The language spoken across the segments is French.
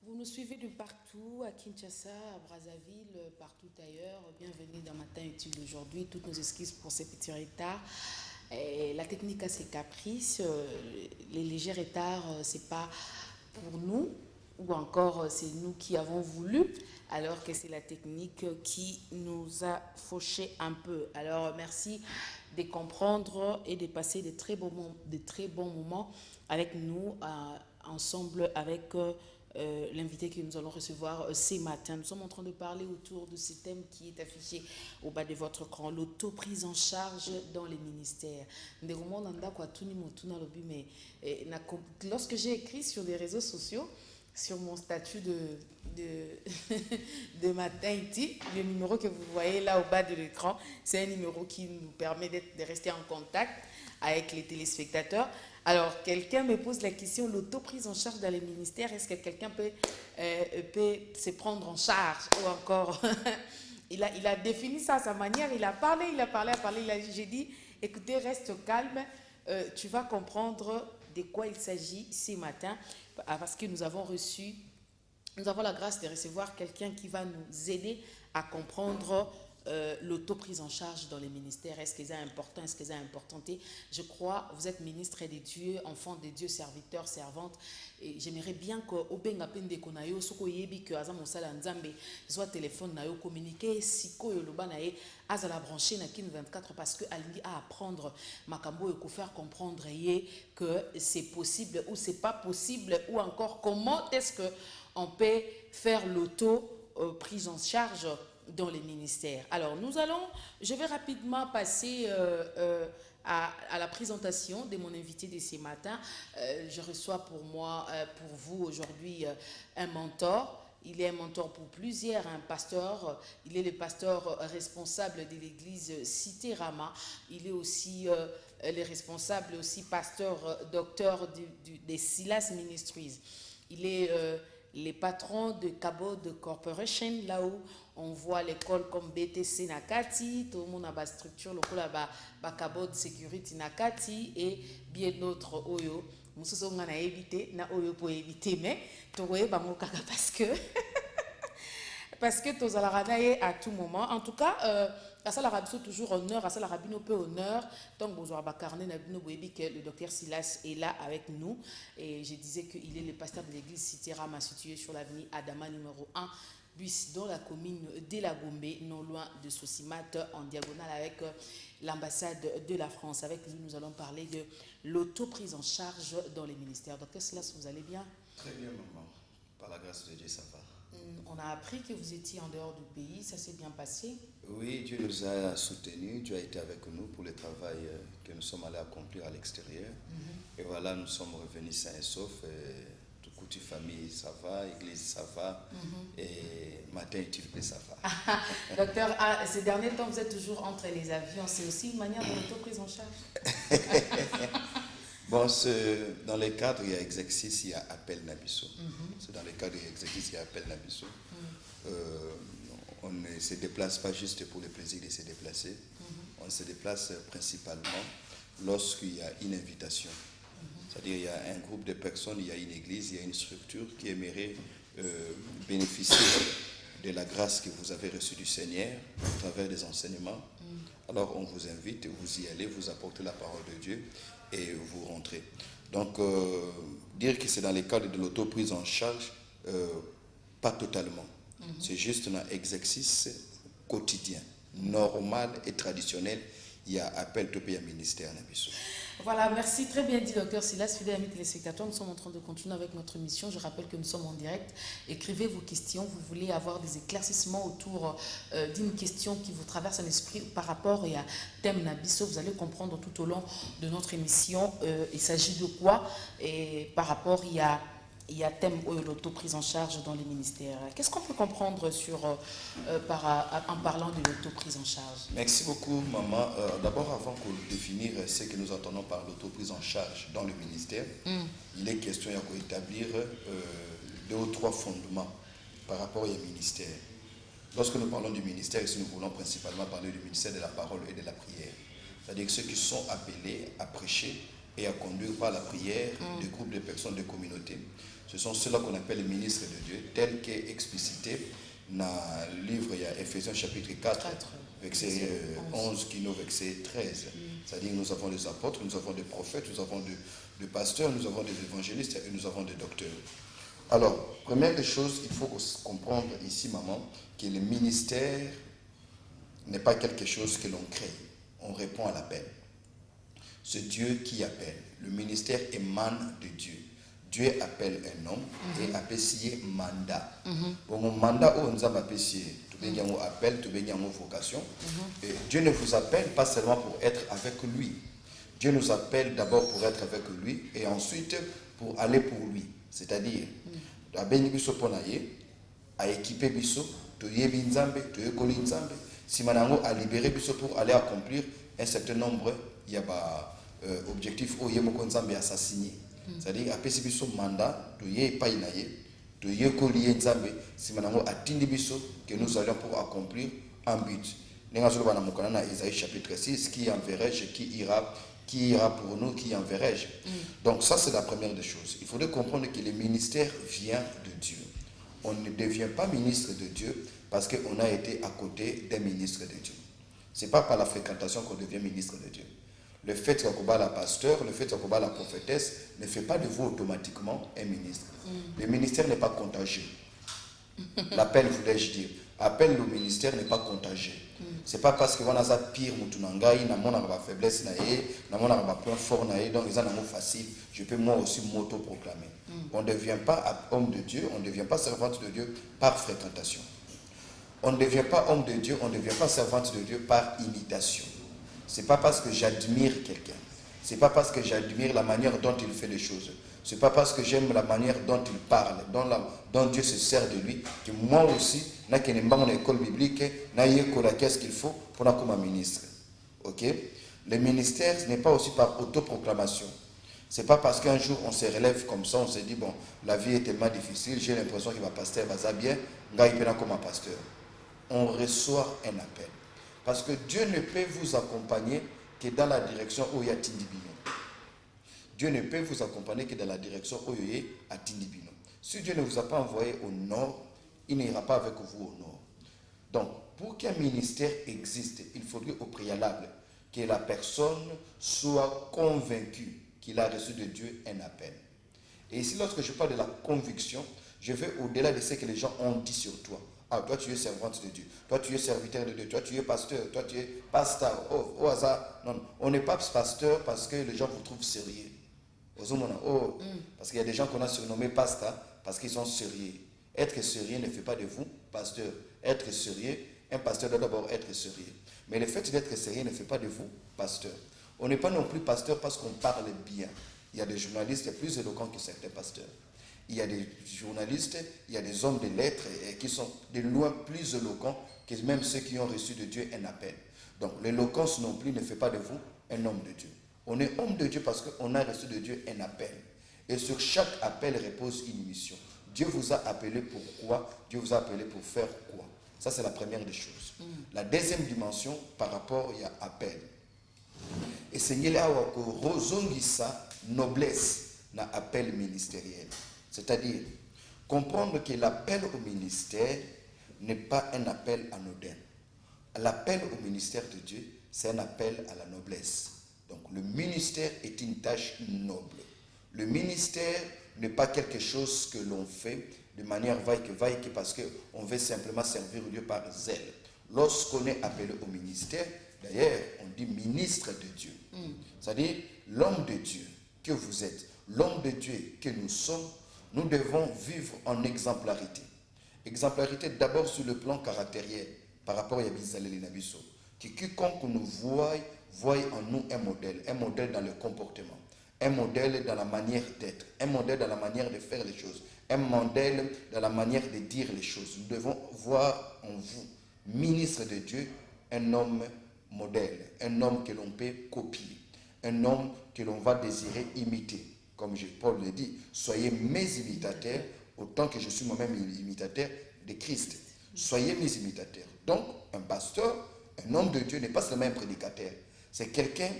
Vous nous suivez de partout, à Kinshasa, à Brazzaville, partout ailleurs. Bienvenue dans Matin Utile d'aujourd'hui. Toutes nos excuses pour ces petits retards. La technique a ses caprices. Les légers retards, c'est pas pour nous, ou encore c'est nous qui avons voulu, alors que c'est la technique qui nous a fauché un peu. Alors merci de comprendre et de passer de très bons moments avec nous, ensemble avec l'invité que nous allons recevoir ce matin. Nous sommes en train de parler autour de ce thème qui est affiché au bas de votre écran, l'auto-prise en charge dans les ministères. Lorsque j'ai écrit sur les réseaux sociaux, sur mon statut de matin ici, le numéro que vous voyez là au bas de l'écran, c'est un numéro qui nous permet de rester en contact avec les téléspectateurs. Alors, quelqu'un me pose la question, l'auto-prise en charge dans les ministères, est-ce que quelqu'un peut se prendre en charge ou encore il a défini ça à sa manière, il a parlé, j'ai dit, écoutez, reste calme, tu vas comprendre de quoi il s'agit ce matin, parce que nous avons la grâce de recevoir quelqu'un qui va nous aider à comprendre l'auto-prise en charge dans les ministères. Est-ce que c'est important, est-ce que c'est importanté? Je crois, vous êtes ministre des dieux, enfant des dieux, serviteur, servante. Et j'aimerais bien que Obenga Pende Konayo, Soko Yebi, que Azam Osala Nzambe, soit téléphone Nayo, communiquer, Siko Yoloba Naye, Azala branché na Kin 24, parce que Alingi a apprendre, Makambo et faire comprendre que c'est possible ou c'est pas possible, ou encore comment est-ce que on peut faire l'auto-prise en charge dans les ministères. Alors, je vais rapidement passer à la présentation de mon invité de ce matin. Je reçois pour vous aujourd'hui, un mentor. Il est un mentor pour plusieurs, un pasteur. Il est le pasteur responsable de l'église Cité Rama. Il est aussi le responsable, aussi pasteur, docteur des Silas Ministries. Il est les patrons de Cabot Corporation, là où on voit l'école comme BTC Nakati, tout le monde a une structure, le Cabot Security Nakati et bien d'autres Oyo. Nous sommes évité, na Oyo pour éviter, mais tu vois, parce que tous à tout moment. En tout cas, à ça la rabino toujours honneur, à ça la rabino peu honneur. Donc bonjour Bakarne Nabino Boebi que le docteur Silas est là avec nous et je disais qu'il est le pasteur de l'église Cité Rama située sur l'avenue Adama numéro 1 bis dans la commune de la Gombe, non loin de Sosimat, en diagonale avec l'ambassade de la France. Avec lui, nous allons parler de l'auto-prise en charge dans les ministères. Docteur Silas, vous allez bien? Très bien, maman. Par la grâce de Dieu, ça va. On a appris que vous étiez en dehors du pays, ça s'est bien passé? Oui, Dieu nous a soutenus, Dieu a été avec nous pour le travail que nous sommes allés accomplir à l'extérieur. Et voilà, nous sommes revenus sains et saufs. Toute famille, ça va, église, ça va, et matin et ça va. Docteur, ces derniers temps, vous êtes toujours entre les avions. C'est aussi une manière de l'auto-prise en charge? Bon, dans les cadres, il y a exercice, il y a appel Nabiso. C'est dans les cadres, il y a exercice, il y a appel Nabiso. On ne se déplace pas juste pour le plaisir de se déplacer. On se déplace principalement lorsqu'il y a une invitation. C'est-à-dire il y a un groupe de personnes, il y a une église, il y a une structure qui aimerait bénéficier de la grâce que vous avez reçue du Seigneur à travers des enseignements. Alors on vous invite, vous y allez, vous apportez la parole de Dieu et vous rentrez. Donc dire que c'est dans le cadre de l'auto-prise en charge, pas totalement. C'est juste un exercice quotidien, normal et traditionnel. Il y a appel au pays à ministère. Voilà, merci, très bien dit docteur Silas. Fidèles amis téléspectateurs, nous sommes en train de continuer avec notre émission. Je rappelle que nous sommes en direct. Écrivez vos questions. Vous voulez avoir des éclaircissements autour d'une question qui vous traverse l'esprit par rapport à thème Nabiso. Vous allez comprendre tout au long de notre émission. Il s'agit de quoi et par rapport il y a thème l'auto-prise en charge dans les ministères. Qu'est-ce qu'on peut comprendre en parlant de l'auto-prise en charge? Merci beaucoup, maman. D'abord, avant de définir ce que nous entendons par l'auto-prise en charge dans le ministère, il est question d'établir 2 ou 3 fondements par rapport au ministère. Lorsque nous parlons du ministère, ici nous voulons principalement parler du ministère de la parole et de la prière. C'est-à-dire ceux qui sont appelés à prêcher et à conduire par la prière des groupes de personnes de communauté. Ce sont ceux-là qu'on appelle les ministres de Dieu, tel qu'est explicité dans le livre, il y a Ephésiens chapitre 4, verset 11 qui nous verset 13. C'est-à-dire nous avons des apôtres, nous avons des prophètes, nous avons des pasteurs, nous avons des évangélistes et nous avons des docteurs. Alors, première des choses, il faut comprendre ici, maman, que le ministère n'est pas quelque chose que l'on crée. On répond à l'appel. C'est Dieu qui appelle. Le ministère émane de Dieu. Dieu appelle un homme et appelle mandat. Bon, mandat, on nous a appelé, tu veux dire un appel, tu veux dire une vocation. Et Dieu ne vous appelle pas seulement pour être avec lui. Dieu nous appelle d'abord pour être avec lui et ensuite pour aller pour lui. C'est-à-dire, à bénibiso ponaye, à équiper biso, tu yebi nzambe, tu yekoli nzambe. Si manango a libéré biso pour aller accomplir un certain nombre, il y a objectif où yemoko nzambe assassiné. C'est-à-dire, après si biso mandat, tu yé pas inaye, tu yekoli nzambe, si manango atindi biso que nous allons pour accomplir un but. Nengazo bana mokana Isaïe chapitre 6, qui enverrai-je, qui ira pour nous, qui enverrai-je. Donc ça c'est la première des choses. Il faudrait comprendre que le ministère vient de Dieu. On ne devient pas ministre de Dieu parce qu'on a été à côté d'un ministre de Dieu. Ce n'est pas par la fréquentation qu'on devient ministre de Dieu. Le fait qu'on bat la pasteur, le fait qu'on bat la prophétesse ne fait pas de vous automatiquement un ministre. Le ministère n'est pas contagieux. L'appel, voulais-je dire. Appel au ministère n'est pas contagieux. Ce n'est pas parce que on a pire mutunangai, na mon a faiblesse na mon a point fort donc ils ont facile. Je peux moi aussi m'auto-proclamer. On ne devient pas homme de Dieu, on ne devient pas servante de Dieu par fréquentation. On ne devient pas homme de Dieu, on ne devient pas servante de Dieu par imitation. Ce n'est pas parce que j'admire quelqu'un. Ce n'est pas parce que j'admire la manière dont il fait les choses. Ce n'est pas parce que j'aime la manière dont il parle, dont Dieu se sert de lui, que moi aussi, je n'ai pas mon école biblique, qu'est-ce qu'il faut pour être comme un ministre. Ok? Le ministère, ce n'est pas aussi par autoproclamation. Ce n'est pas parce qu'un jour on se relève comme ça, on se dit, bon, la vie est tellement difficile, j'ai l'impression qu'il va pasteur va bien, il peut comme un pasteur. On reçoit un appel. Parce que Dieu ne peut vous accompagner que dans la direction où il y a Tindibino. Dieu ne peut vous accompagner que dans la direction où il y a Tindibino. Si Dieu ne vous a pas envoyé au nord, il n'ira pas avec vous au nord. Donc, pour qu'un ministère existe, il faudrait au préalable que la personne soit convaincue qu'il a reçu de Dieu un appel. Et ici, lorsque je parle de la conviction, je vais au-delà de ce que les gens ont dit sur toi. Ah, toi tu es servante de Dieu, toi tu es serviteur de Dieu, toi tu es pasteur, toi tu es pasteur. Oh, hasard. Non, on n'est pas pasteur parce que les gens vous trouvent sérieux. Parce qu'il y a des gens qu'on a surnommés pasteur parce qu'ils sont sérieux. Être sérieux ne fait pas de vous pasteur. Être sérieux, un pasteur doit d'abord être sérieux. Mais le fait d'être sérieux ne fait pas de vous pasteur. On n'est pas non plus pasteur parce qu'on parle bien. Il y a des journalistes plus éloquents que certains pasteurs. Il y a des journalistes, il y a des hommes de lettres qui sont de loin plus éloquents que même ceux qui ont reçu de Dieu un appel. Donc l'éloquence non plus ne fait pas de vous un homme de Dieu. On est homme de Dieu parce qu'on a reçu de Dieu un appel. Et sur chaque appel repose une mission. Dieu vous a appelé pour quoi? Dieu vous a appelé pour faire quoi? Ça c'est la première des choses. La deuxième dimension par rapport il y a appel. Et Seigneur a rozongisa noblesse na appel ministériel. C'est-à-dire, comprendre que l'appel au ministère n'est pas un appel anodin. L'appel au ministère de Dieu, c'est un appel à la noblesse. Donc, le ministère est une tâche noble. Le ministère n'est pas quelque chose que l'on fait de manière vaille-que parce qu'on veut simplement servir Dieu par zèle. Lorsqu'on est appelé au ministère, d'ailleurs, on dit ministre de Dieu. C'est-à-dire, l'homme de Dieu que vous êtes, l'homme de Dieu que nous sommes, nous devons vivre en exemplarité. Exemplarité d'abord sur le plan caractériel, par rapport à Yabizalé Nabiso. Quiconque nous voit en nous un modèle dans le comportement, un modèle dans la manière d'être, un modèle dans la manière de faire les choses, un modèle dans la manière de dire les choses. Nous devons voir en vous, ministre de Dieu, un homme modèle, un homme que l'on peut copier, un homme que l'on va désirer imiter. Comme Paul le dit, soyez mes imitateurs, autant que je suis moi-même imitateur de Christ. Soyez mes imitateurs. Donc, un pasteur, un homme de Dieu n'est pas seulement un prédicateur. C'est quelqu'un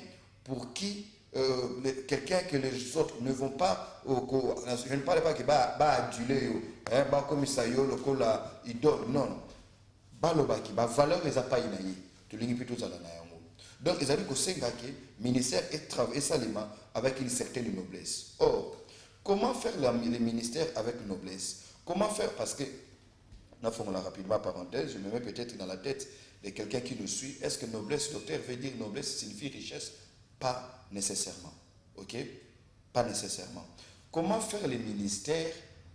pour qui quelqu'un que les autres ne vont pas, je ne parle pas que va aduler, comme ça, idole, non. Balobaki, valeur les appareils naïe, tu l'as plutôt à la naïango. Donc, ils avaient que c'est le ministère et travailler salement avec une certaine noblesse. Or, comment faire les ministères avec noblesse? Comment faire? Parce que, nous faisons rapidement parenthèse, je me mets peut-être dans la tête de quelqu'un qui nous suit. Est-ce que noblesse, docteur, veut dire noblesse signifie richesse? Pas nécessairement. Ok? Pas nécessairement. Comment faire les ministères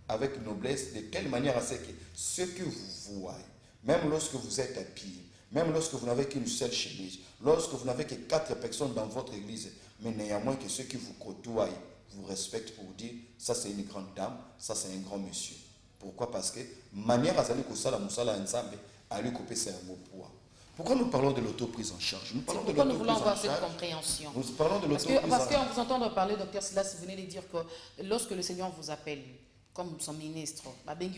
avec noblesse de telle manière à ce que ce que vous voyez, même lorsque vous êtes habillé, même lorsque vous n'avez qu'une seule chemise, lorsque vous n'avez que 4 personnes dans votre église, mais néanmoins que ceux qui vous côtoient vous respectent pour dire ça c'est une grande dame, ça c'est un grand monsieur. Pourquoi? Parce que manière à aller kosala musala ensemble, aller couper c'est un mot poids. Pourquoi nous parlons de l'autoprise en charge? Pourquoi nous voulons avoir cette compréhension? Nous parlons de l'autoprise en charge. Parce qu'en vous entendant parler, docteur Silas, vous venez de dire que lorsque le Seigneur vous appelle comme son ministre,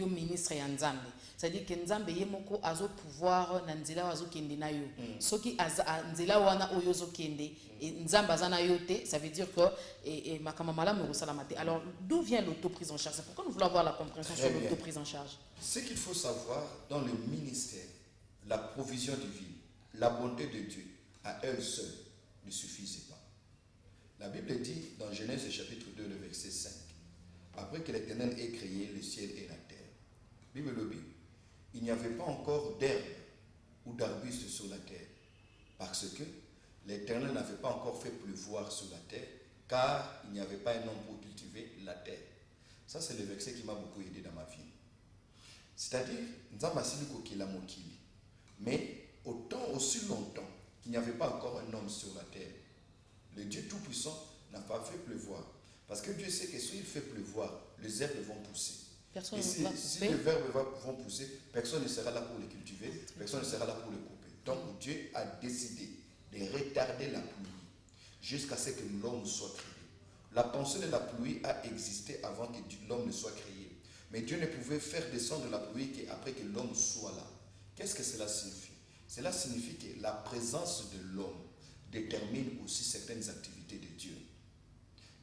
ministre et Nzambe, c'est-à-dire que Nzambe yemoko azo pouvoir nanzela wazo kende na yo. Soki nzela wana oyo zo kende Nzambe azana yote, ça veut dire que makamamala me salamate. Alors d'où vient l'autoprise en charge? C'est pourquoi nous voulons avoir la compréhension sur l'autoprise en charge. Ce qu'il faut savoir dans le ministère, la provision divine, la bonté de Dieu, à elle seule, ne suffisait pas. La Bible dit dans Genèse chapitre 2, le verset 5, après que l'Éternel ait créé le ciel et la terre, Bible le dit, il n'y avait pas encore d'herbe ou d'arbustes sur la terre, parce que l'Éternel n'avait pas encore fait pleuvoir sur la terre, car il n'y avait pas un homme pour cultiver la terre. Ça, c'est le verset qui m'a beaucoup aidé dans ma vie. C'est-à-dire, mais autant aussi longtemps qu'il n'y avait pas encore un homme sur la terre, le Dieu Tout-Puissant n'a pas fait pleuvoir. Parce que Dieu sait que s'il fait pleuvoir, les herbes vont pousser. Personne et si les herbes vont pousser, personne ne sera là pour les cultiver, personne ne sera là pour les couper. Donc Dieu a décidé de retarder la pluie jusqu'à ce que l'homme soit créé. La pensée de la pluie a existé avant que l'homme ne soit créé. Mais Dieu ne pouvait faire descendre la pluie qu'après que l'homme soit là. Qu'est-ce que cela signifie? Cela signifie que la présence de l'homme détermine aussi certaines activités de Dieu.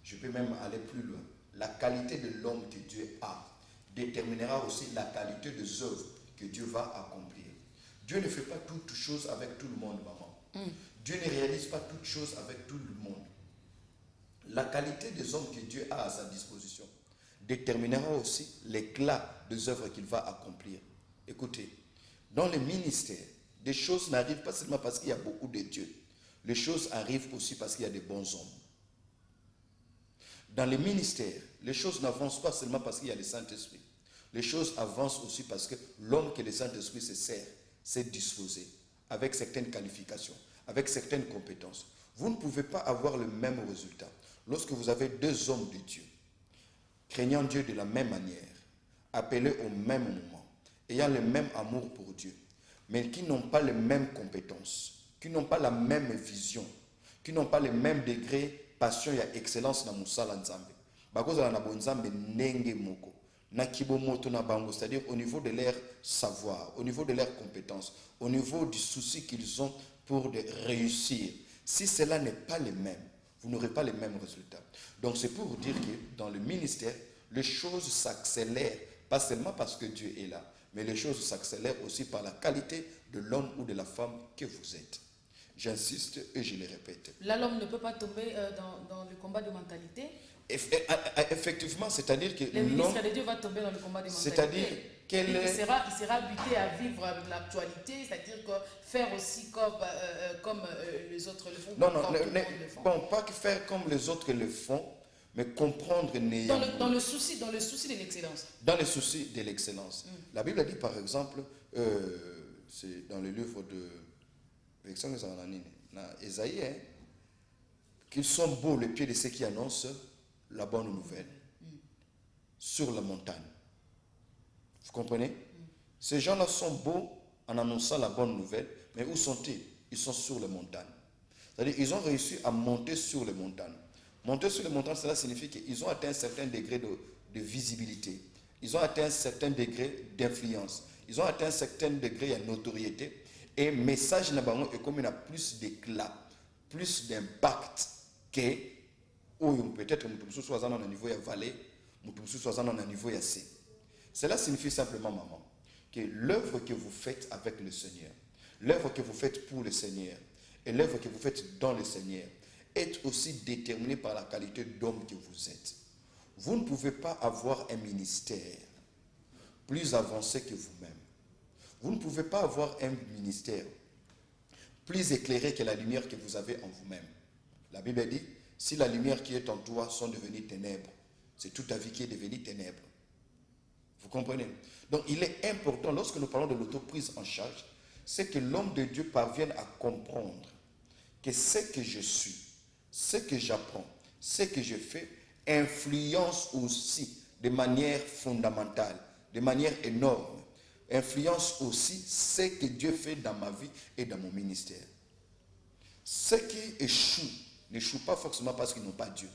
Je peux même aller plus loin. La qualité de l'homme que Dieu a déterminera aussi la qualité des œuvres que Dieu va accomplir. Dieu ne fait pas toutes choses avec tout le monde, maman. Dieu ne réalise pas toutes choses avec tout le monde. La qualité des hommes que Dieu a à sa disposition déterminera aussi l'éclat des œuvres qu'il va accomplir. Écoutez, dans le ministère, des choses n'arrivent pas seulement parce qu'il y a beaucoup de dieux. Les choses arrivent aussi parce qu'il y a des bons hommes. Dans les ministères, les choses n'avancent pas seulement parce qu'il y a le Saint-Esprit. Les choses avancent aussi parce que l'homme que le Saint-Esprit se sert, s'est disposé avec certaines qualifications, avec certaines compétences. Vous ne pouvez pas avoir le même résultat lorsque vous avez deux hommes de Dieu, craignant Dieu de la même manière, appelés au même moment, ayant le même amour pour Dieu, mais qui n'ont pas les mêmes compétences, qui n'ont pas la même vision, qui n'ont pas les mêmes degrés passion et excellence na musala nzambe. Bakozala na bonzambe nenge moko. Na kibomoto na bango, c'est-à-dire au niveau de leur savoir, au niveau de leurs compétences, au niveau du souci qu'ils ont pour de réussir. Si cela n'est pas le même, vous n'aurez pas les mêmes résultats. Donc c'est pour dire que dans le ministère, les choses s'accélèrent, pas seulement parce que Dieu est là, mais les choses s'accélèrent aussi par la qualité de l'homme ou de la femme que vous êtes. J'insiste et je le répète. Là, l'homme ne peut pas tomber dans le combat de mentalité. Effectivement, c'est-à-dire que le ministre de Dieu va tomber dans le combat de mentalité. C'est-à-dire il sera buté à vivre l'actualité, c'est-à-dire que faire aussi comme les autres le font. Bon, pas que faire comme les autres le font, mais comprendre dans le souci de l'excellence. Dans le souci de l'excellence. La Bible dit par exemple, c'est dans le livre de Ésaïe, qu'ils sont beaux les pieds de ceux qui annoncent la bonne nouvelle sur la montagne. Vous comprenez? Ces gens-là sont beaux en annonçant la bonne nouvelle, mais où sont-ils? Ils sont sur les montagnes. C'est-à-dire qu'ils ont réussi à monter sur les montagnes. Monter sur les montagnes, cela signifie qu'ils ont atteint un certain degré de visibilité. Ils ont atteint un certain degré d'influence. Ils ont atteint un certain degré de notoriété. Et le message est comme il a plus d'éclat, plus d'impact que peut-être soit à un niveau à valet, soit à un niveau à C. Cela signifie simplement, maman, que l'œuvre que vous faites avec le Seigneur, l'œuvre que vous faites pour le Seigneur et l'œuvre que vous faites dans le Seigneur est aussi déterminée par la qualité d'homme que vous êtes. Vous ne pouvez pas avoir un ministère plus avancé que vous-même. Vous ne pouvez pas avoir un ministère plus éclairé que la lumière que vous avez en vous-même. La Bible dit, si la lumière qui est en toi sont devenues ténèbres, c'est toute ta vie qui est devenue ténèbres. Vous comprenez? Donc il est important, lorsque nous parlons de l'autoprise en charge, c'est que l'homme de Dieu parvienne à comprendre que ce que je suis, ce que j'apprends, ce que je fais, influence aussi de manière fondamentale, de manière énorme, influence aussi ce que Dieu fait dans ma vie et dans mon ministère. Ceux qui échouent n'échouent pas forcément parce qu'ils n'ont pas Dieu.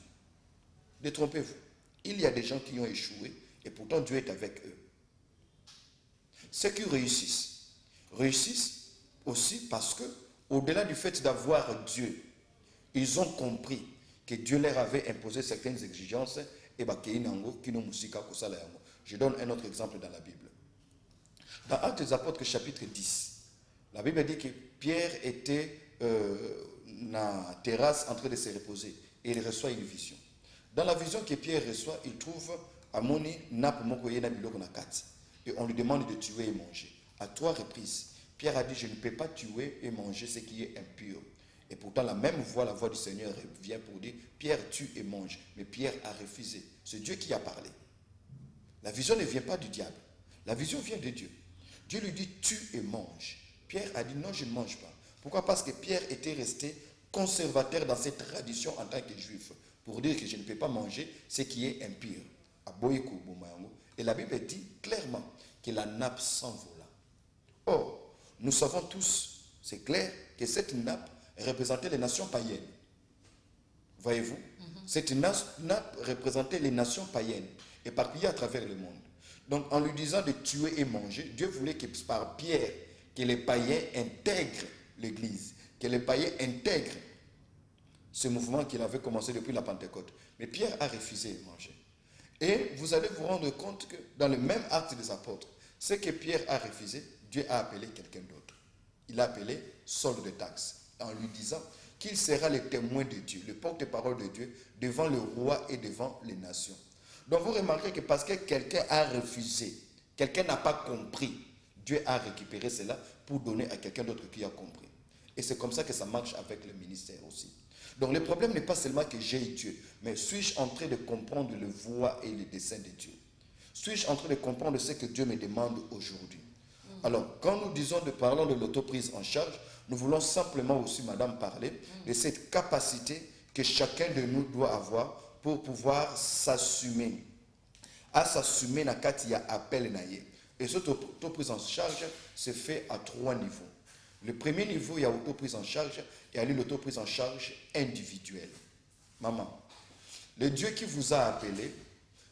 Détrompez-vous. Il y a des gens qui ont échoué et pourtant Dieu est avec eux. Ceux qui réussissent aussi parce que, au-delà du fait d'avoir Dieu, ils ont compris que Dieu leur avait imposé certaines exigences et je donne un autre exemple dans la Bible. Dans Actes des Apôtres chapitre 10, la Bible dit que Pierre était dans la terrasse en train de se reposer et il reçoit une vision. Dans la vision que Pierre reçoit, il trouve Amoni nappe mokoye na biloko na kati et on lui demande de tuer et manger. À 3 reprises, Pierre a dit, je ne peux pas tuer et manger ce qui est impur. Et pourtant, la même voix, la voix du Seigneur vient pour dire, Pierre tue et mange. Mais Pierre a refusé. C'est Dieu qui a parlé. La vision ne vient pas du diable. La vision vient de Dieu. Dieu lui dit, tue et mange. Pierre a dit, non, je ne mange pas. Pourquoi? Parce que Pierre était resté conservateur dans cette tradition en tant que juif, pour dire que je ne peux pas manger ce qui est impur. Et la Bible dit clairement que la nappe s'envola. Or, nous savons tous, c'est clair, que cette nappe représentait les nations païennes. Voyez-vous? Cette nappe représentait les nations païennes, éparpillées à travers le monde. Donc, en lui disant de tuer et manger, Dieu voulait que par Pierre, que les païens intègrent l'Église, que les païens intègrent ce mouvement qu'il avait commencé depuis la Pentecôte. Mais Pierre a refusé de manger. Et vous allez vous rendre compte que dans le même acte des apôtres, ce que Pierre a refusé, Dieu a appelé quelqu'un d'autre. Il a appelé Saul de Tarse, en lui disant qu'il sera le témoin de Dieu, le porte-parole de Dieu, devant le roi et devant les nations. Donc vous remarquez que parce que quelqu'un a refusé, quelqu'un n'a pas compris, Dieu a récupéré cela pour donner à quelqu'un d'autre qui a compris. Et c'est comme ça que ça marche avec le ministère aussi. Donc le problème n'est pas seulement que j'ai Dieu, mais suis-je en train de comprendre le voie et le dessein de Dieu? Suis-je en train de comprendre ce que Dieu me demande aujourd'hui? Alors, quand nous parlons de l'autoprise en charge, nous voulons simplement aussi, madame, parler de cette capacité que chacun de nous doit avoir pour pouvoir s'assumer. À s'assumer, il y a appel. Et cette autoprise en charge se fait à 3 niveaux. Le premier niveau, il y a l'autoprise en charge, et il y a l'autoprise en charge individuelle. Maman, le Dieu qui vous a appelé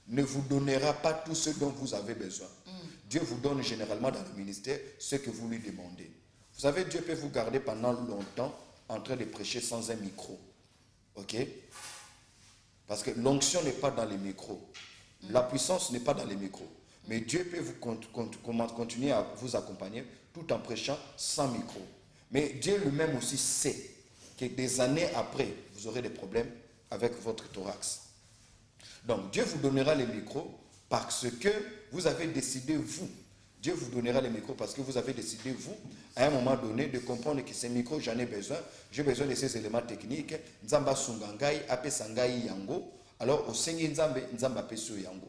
ne vous donnera pas tout ce dont vous avez besoin. Dieu vous donne généralement dans le ministère ce que vous lui demandez. Vous savez, Dieu peut vous garder pendant longtemps en train de prêcher sans un micro. Ok? Parce que l'onction n'est pas dans les micros. La puissance n'est pas dans les micros. Mais Dieu peut vous continuer à vous accompagner tout en prêchant sans micro. Mais Dieu lui-même aussi sait que des années après, vous aurez des problèmes avec votre thorax. Donc Dieu vous donnera les micros parce que vous avez décidé, vous. Dieu vous donnera les micros parce que vous avez décidé, vous, à un moment donné, de comprendre que ces micros, j'en ai besoin. J'ai besoin de ces éléments techniques. Nzamba sungangai, ape sangai yango. Alors, au Seigneur Nzambe, Nzamba peso yango.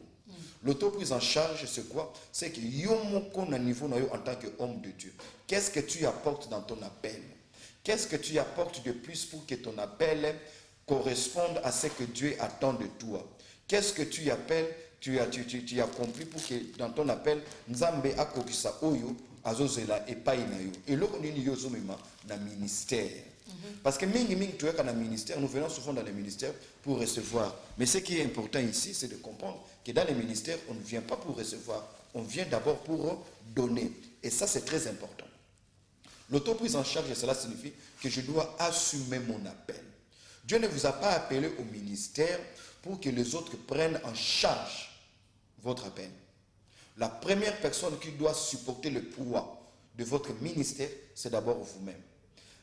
L'autoprise en charge, c'est quoi? C'est que yomoko na niveau na yo en tant qu'homme de Dieu. Qu'est-ce que tu apportes dans ton appel? Qu'est-ce que tu apportes de plus pour que ton appel corresponde à ce que Dieu attend de toi? Qu'est-ce que tu appelles, tu as compris pour que dans ton appel, Nzambe akokisa oyo azozela epai na yo. Et loko nini yo zomema na ministère. Parce que mingi tu es dans le ministère, nous venons souvent dans le ministère pour recevoir. Mais ce qui est important ici, c'est de comprendre que dans le ministère, on ne vient pas pour recevoir, on vient d'abord pour donner. Et ça, c'est très important. L'autoprise en charge, cela signifie que je dois assumer mon appel. Dieu ne vous a pas appelé au ministère pour que les autres prennent en charge votre appel. La première personne qui doit supporter le poids de votre ministère, c'est d'abord vous-même.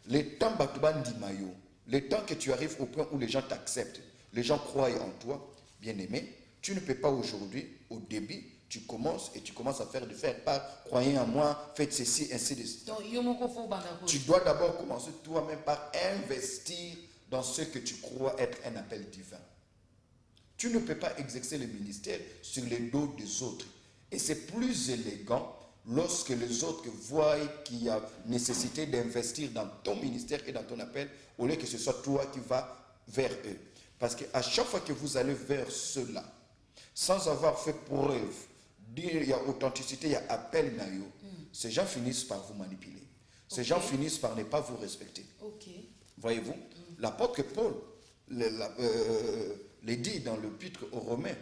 Les temps Batouban Dimayo, les temps que tu arrives au point où les gens t'acceptent, les gens croient en toi, bien-aimé, tu ne peux pas aujourd'hui, au début, tu commences à faire part, croyez en moi, faites ceci, ainsi de suite. Tu dois d'abord commencer toi-même par investir dans ce que tu crois être un appel divin. Tu ne peux pas exercer le ministère sur les dos des autres. Et c'est plus élégant lorsque les autres voient qu'il y a nécessité d'investir dans ton ministère et dans ton appel, au lieu que ce soit toi qui vas vers eux. Parce qu'à chaque fois que vous allez vers ceux-là, sans avoir fait preuve, dire il y a authenticité, il y a appel naïo, ces gens finissent par vous manipuler. Ces gens finissent par ne pas vous respecter. Voyez-vous, l'apôtre Paul le dit dans le Pitre aux Romains.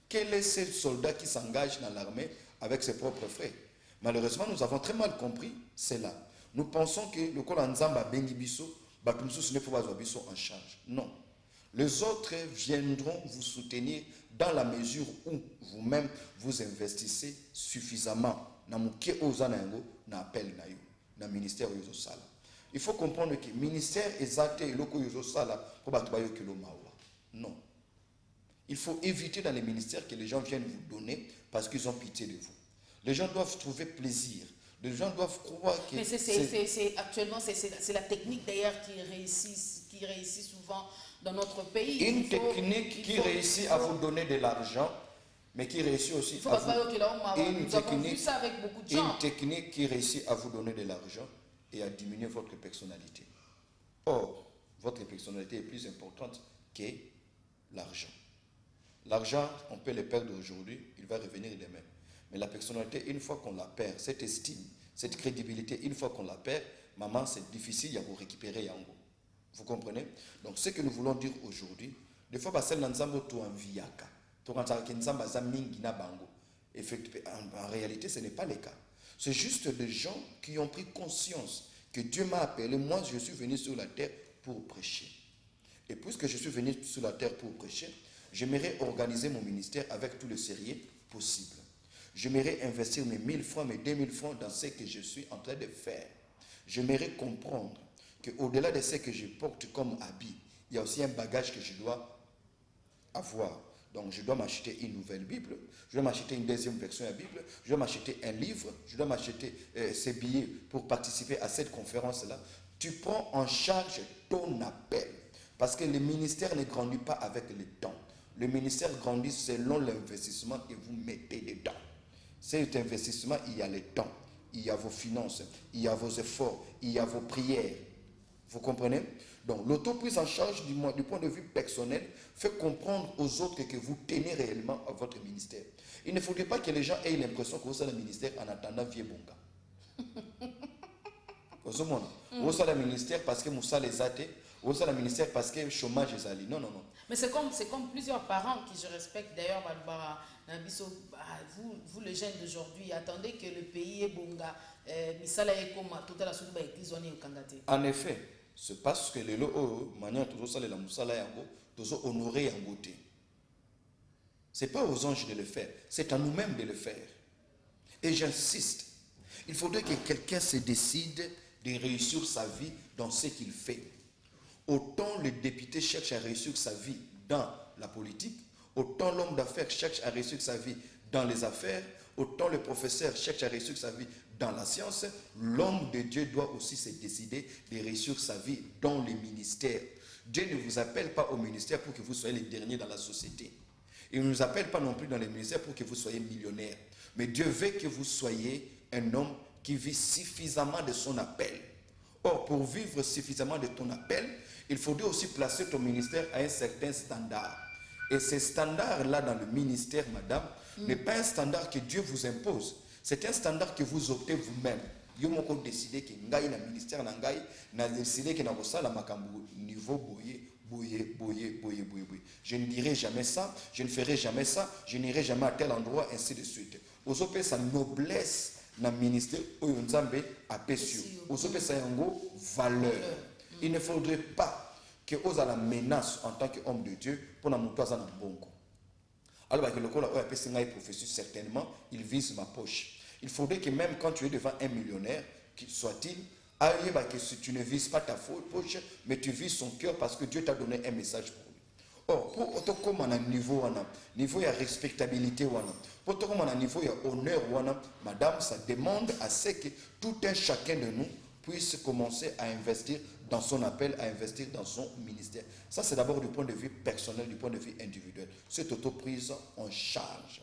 Quel est ce soldat qui s'engage dans l'armée avec ses propres frères? Malheureusement, nous avons très mal compris cela. Nous pensons que le col Nzamba bengi biso, ce n'est pas biso en charge. Non. Les autres viendront vous soutenir dans la mesure où vous-même vous investissez suffisamment dans l'appel na ministère yozo sala. Il faut comprendre que le ministère exact est loko yozo sala pour batubayo kilo mawa. Non. Il faut éviter dans les ministères que les gens viennent vous donner parce qu'ils ont pitié de vous. Les gens doivent trouver plaisir. Les gens doivent croire que... Mais actuellement, c'est la technique d'ailleurs qui réussit souvent dans notre pays. Une technique qui réussit à vous donner de l'argent, mais qui réussit aussi à vous... Une technique qui réussit à vous donner de l'argent et à diminuer votre personnalité. Or, votre personnalité est plus importante que l'argent. L'argent, on peut le perdre aujourd'hui, il va revenir demain. Mais la personnalité, une fois qu'on la perd, cette estime, cette crédibilité, une fois qu'on la perd, maman, c'est difficile à vous récupérer yango. Vous comprenez? Donc, ce que nous voulons dire aujourd'hui, des fois, en réalité, ce n'est pas le cas. C'est juste des gens qui ont pris conscience que Dieu m'a appelé. Moi, je suis venu sur la terre pour prêcher. Et puisque je suis venu sur la terre pour prêcher, j'aimerais organiser mon ministère avec tout le sérieux possible. J'aimerais investir mes 1000 francs, mes 2000 francs dans ce que je suis en train de faire. J'aimerais comprendre qu'au-delà de ce que je porte comme habit, il y a aussi un bagage que je dois avoir. Donc, je dois m'acheter une nouvelle Bible, je dois m'acheter une deuxième version de la Bible, je dois m'acheter un livre, je dois m'acheter ces billets pour participer à cette conférence-là. Tu prends en charge ton appel. Parce que le ministère ne grandit pas avec le temps. Le ministère grandit selon l'investissement que vous mettez dedans. Cet investissement, il y a le temps, il y a vos finances, il y a vos efforts, il y a vos prières. Vous comprenez? Donc, l'autoprise en charge du point de vue personnel fait comprendre aux autres que vous tenez réellement à votre ministère. Il ne faudrait pas que les gens aient l'impression que vous êtes le ministère en attendant vieux bonga. Vous êtes le ministère parce que vous êtes les athées, vous êtes le ministère parce que le chômage est allé. Non, non, non. Mais c'est comme plusieurs parents qui je respecte d'ailleurs, vous les jeunes d'aujourd'hui, attendez que le pays est bonga. En effet, c'est parce que les lots, manière toujours ça, la moussala yango, toujours honorer yango. C'est pas aux anges de le faire, c'est à nous-mêmes de le faire. Et j'insiste, il faudrait que quelqu'un se décide de réussir sa vie dans ce qu'il fait. Autant le député cherche à réussir sa vie dans la politique, autant l'homme d'affaires cherche à réussir sa vie dans les affaires, autant le professeur cherche à réussir sa vie dans la science, l'homme de Dieu doit aussi se décider de réussir sa vie dans les ministères. Dieu ne vous appelle pas au ministère pour que vous soyez les derniers dans la société. Il ne nous appelle pas non plus dans les ministères pour que vous soyez millionnaire. Mais Dieu veut que vous soyez un homme qui vit suffisamment de son appel. Or, pour vivre suffisamment de ton appel, il faudrait aussi placer ton ministère à un certain standard. Et ce standard-là dans le ministère, madame, n'est pas un standard que Dieu vous impose. C'est un standard que vous optez vous-même. Vous avez décidé que dans le ministère, vous avez décidé que vous avez niveau boyer. Je ne dirai jamais ça, je ne ferai jamais ça, je n'irai jamais à tel endroit, ainsi de suite. Vous avez sa noblesse dans le ministère où vous avez apprécié. Vous avez sa valeur. Il ne faudrait pas que osa la menace en tant qu'homme de Dieu pour la monter à bongo. Alors que le col a professeur, certainement, il vise ma poche. Il faudrait que même quand tu es devant un millionnaire, qu'il soit-il, que si tu ne vises pas ta poche, mais tu vises son cœur parce que Dieu t'a donné un message pour lui. Or, pour autant comme on a niveau de respectabilité, pour autant comme on a niveau de honneur, madame, ça demande à ce que tout un chacun de nous puisse commencer à investir dans son appel, à investir dans son ministère. Ça, c'est d'abord du point de vue personnel, du point de vue individuel. Cette auto-prise en charge.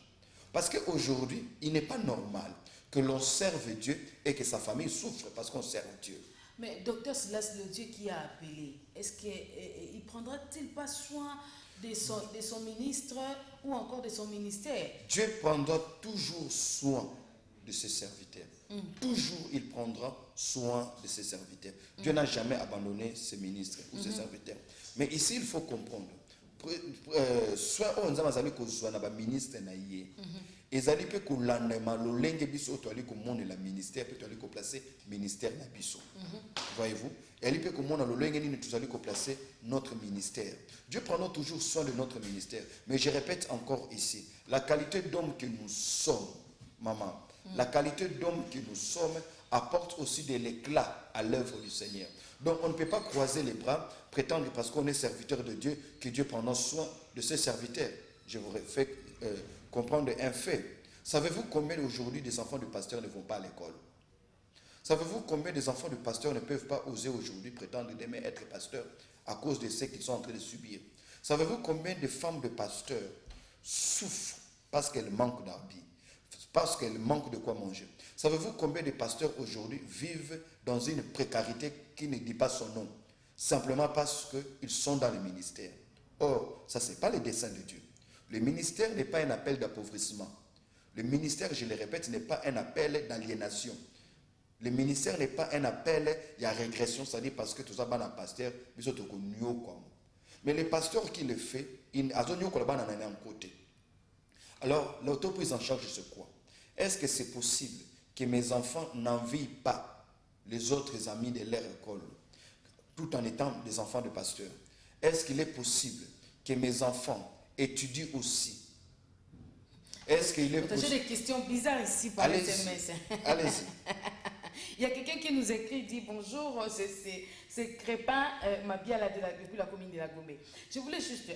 Parce qu'aujourd'hui, il n'est pas normal que l'on serve Dieu et que sa famille souffre parce qu'on serve Dieu. Mais docteur Silas, le Dieu qui a appelé, est-ce qu'il prendra-t-il pas soin de son ministre ou encore de son ministère? Dieu prendra toujours soin de ses serviteurs. Toujours il prendra soin de ses serviteurs. Dieu n'a jamais abandonné ses ministres ou ses serviteurs. Mais ici, il faut comprendre. Soit on a un ministre et zali pe kolanda malolenge biso to ali ko mona la ministère pe to ali ko placer ministère na biso. Voyez-vous? Et ali pe ko mona lolenge ni tu ali ko placer notre ministère. Dieu prend toujours soin de notre ministère. Mais je répète encore ici, la qualité d'homme que nous sommes, maman, la qualité d'homme que nous sommes apporte aussi de l'éclat à l'œuvre du Seigneur. Donc on ne peut pas croiser les bras, prétendre parce qu'on est serviteur de Dieu, que Dieu prend soin de ses serviteurs. Je vous fais comprendre un fait. Savez-vous combien aujourd'hui des enfants de pasteurs ne vont pas à l'école? Savez-vous combien des enfants de pasteurs ne peuvent pas oser aujourd'hui prétendre d'aimer être pasteurs à cause de ce qu'ils sont en train de subir? Savez-vous combien de femmes de pasteurs souffrent parce qu'elles manquent d'habits, parce qu'elles manquent de quoi manger? Savez-vous combien de pasteurs aujourd'hui vivent dans une précarité qui ne dit pas son nom, simplement parce qu'ils sont dans le ministère? Or, ça, ce n'est pas le dessein de Dieu. Le ministère n'est pas un appel d'appauvrissement. Le ministère, je le répète, n'est pas un appel d'aliénation. Le ministère n'est pas un appel, il y a régression, c'est-à-dire parce que tout ça, c'est un pasteur, mais le pasteur qui le fait, il a un côté. Alors, l'autoprise en charge, c'est quoi? Est-ce que c'est possible que mes enfants n'envient pas les autres amis de leur école, tout en étant des enfants de pasteurs? Est-ce qu'il est possible que mes enfants étudient aussi? Est-ce qu'il est possible? J'ai des questions bizarres ici par les SMS. Allez-y. Il y a quelqu'un qui nous écrit, dit bonjour, c'est Crépin Mabiala depuis la commune de la Gombe. Je voulais juste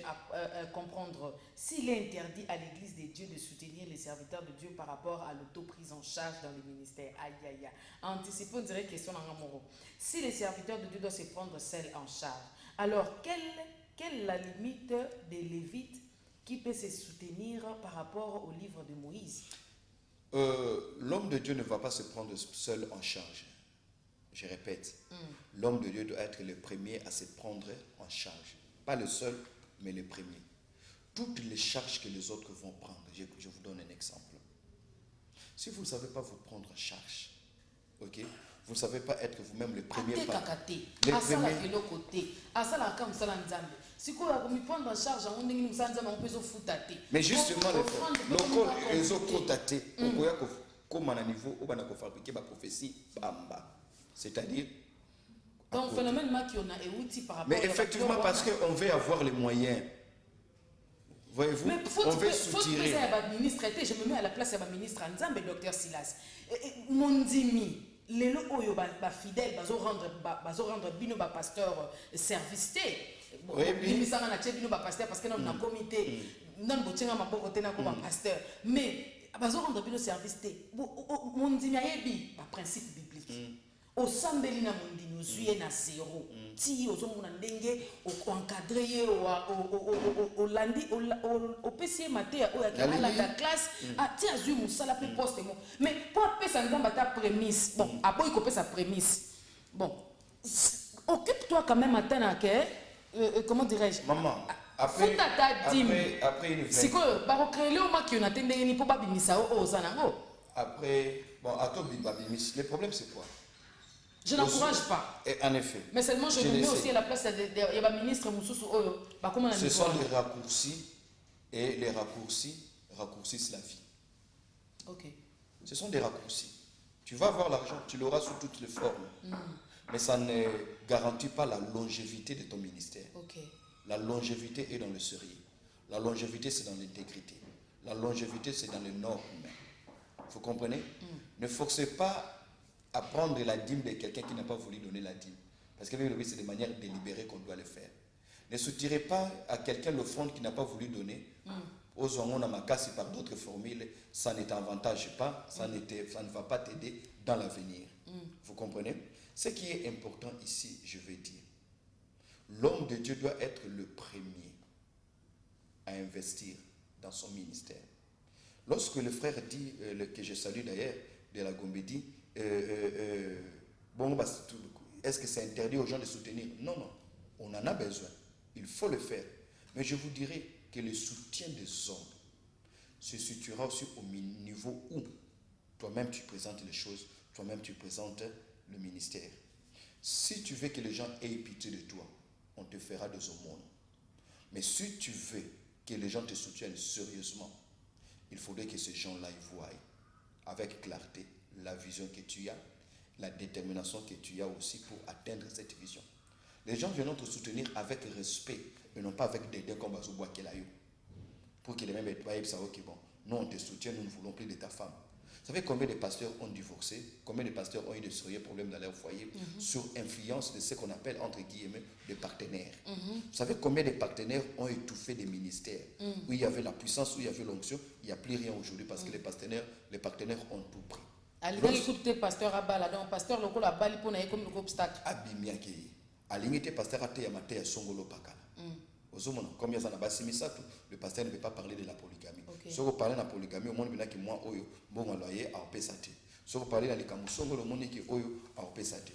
comprendre s'il est interdit à l'église de Dieu de soutenir les serviteurs de Dieu par rapport à l'auto-prise en charge dans le ministère. Aïe, aïe, aïe. Anticipons, on dirait question dans Amoro. Si les serviteurs de Dieu doivent se prendre seuls en charge, alors quelle est la limite des Lévites qui peut se soutenir par rapport au livre de Moïse? L'homme de Dieu ne va pas se prendre seul en charge. Je répète, l'homme de Dieu doit être le premier à se prendre en charge. Pas le seul, mais le premier. Toutes les charges que les autres vont prendre, je vous donne un exemple. Si vous ne savez pas vous prendre en charge, ok, vous ne savez pas être vous-même le premier pas. Mais justement, c'est-à-dire. Mais effectivement, parce qu'on veut avoir les moyens. Voyez-vous, on veut soutirer. Je me mets à la place de ma ministre Nzambe, docteur Silas. Mondimi. Les oyo ba fidèles bazo rendre bino ba pasteur service té. Oui, bimisanga na tché bino ba pasteur parce que non na comité non botchenga maboko té na ko ba pasteur mais bazo rendre bino service té. Mondimi ayebi ba principe biblique. Au sambeli na mondimi osuye na zéro. Ti ozomona ndenge o encadrer ye o landi o PC maté o ya kala la classe a ti azu musala pe poste mo mais pour pesa nzamba ta prémisse bon aboy ko pesa prémisse bon occupe-toi quand même atteindre que comment dirais-je maman après une c'est que ba recréer au maki on attend ndenge ni po ba bimisa o zanango après bon atobi ba bimis le problème c'est quoi? Je n'encourage pas. Et en effet. Mais seulement je me mets aussi à la place de ministre Moussous. Ce sont les raccourcis et les raccourcis raccourcissent la vie. Ok. Ce sont des raccourcis. Tu vas avoir l'argent, tu l'auras sous toutes les formes. Mais ça ne garantit pas la longévité de ton ministère. Ok. La longévité est dans le sérieux. La longévité, c'est dans l'intégrité. La longévité, c'est dans les normes. Vous comprenez? Ne forcez pas à prendre la dîme de quelqu'un qui n'a pas voulu donner la dîme. Parce que c'est de manière délibérée qu'on doit le faire. Ne soutirez pas à quelqu'un l'offrande qui n'a pas voulu donner. Aux hommes, on a ma casse par d'autres formules, ça ne t'avantage pas, ça ne va pas t'aider dans l'avenir. Vous comprenez? Ce qui est important ici, je vais dire, l'homme de Dieu doit être le premier à investir dans son ministère. Lorsque le frère dit, que je salue d'ailleurs, de la Gombe dit, bon, est-ce que c'est interdit aux gens de soutenir? Non, non, on en a besoin, il faut le faire. Mais je vous dirais que le soutien des hommes se situera aussi au niveau où toi-même tu présentes les choses, toi-même tu présentes le ministère. Si tu veux que les gens aient pitié de toi, on te fera des aumônes. Mais si tu veux que les gens te soutiennent sérieusement, il faudrait que ces gens-là y voient avec clarté la vision que tu as, la détermination que tu as aussi pour atteindre cette vision. Les gens viendront te soutenir avec respect et non pas avec des comme Bazoboa qui l'a eu. Pour que les mêmes employés savent que bon, nous on te soutient, nous ne voulons plus de ta femme. Vous savez combien de pasteurs ont divorcé, combien de pasteurs ont eu de sérieux problèmes dans leur foyer sur influence de ce qu'on appelle entre guillemets des partenaires. Vous savez combien de partenaires ont étouffé des ministères où il y avait la puissance, où il y avait l'onction, il n'y a plus rien aujourd'hui parce que les partenaires ont tout pris. Alors, écoutez, pasteur Abala, donc pasteur Loko la bali pour comme le obstacle. Abimiaki. Aligné pasteur Ate Yamate ya Songolo Pakala. Comme il y a le pasteur ne peut pas parler de la polygamie. Si vous parlez de la polygamie, au monde qui moi, bon, loyer à Opesate. Si vous parlez de la Kamusongo, le monde qui est à Opesate.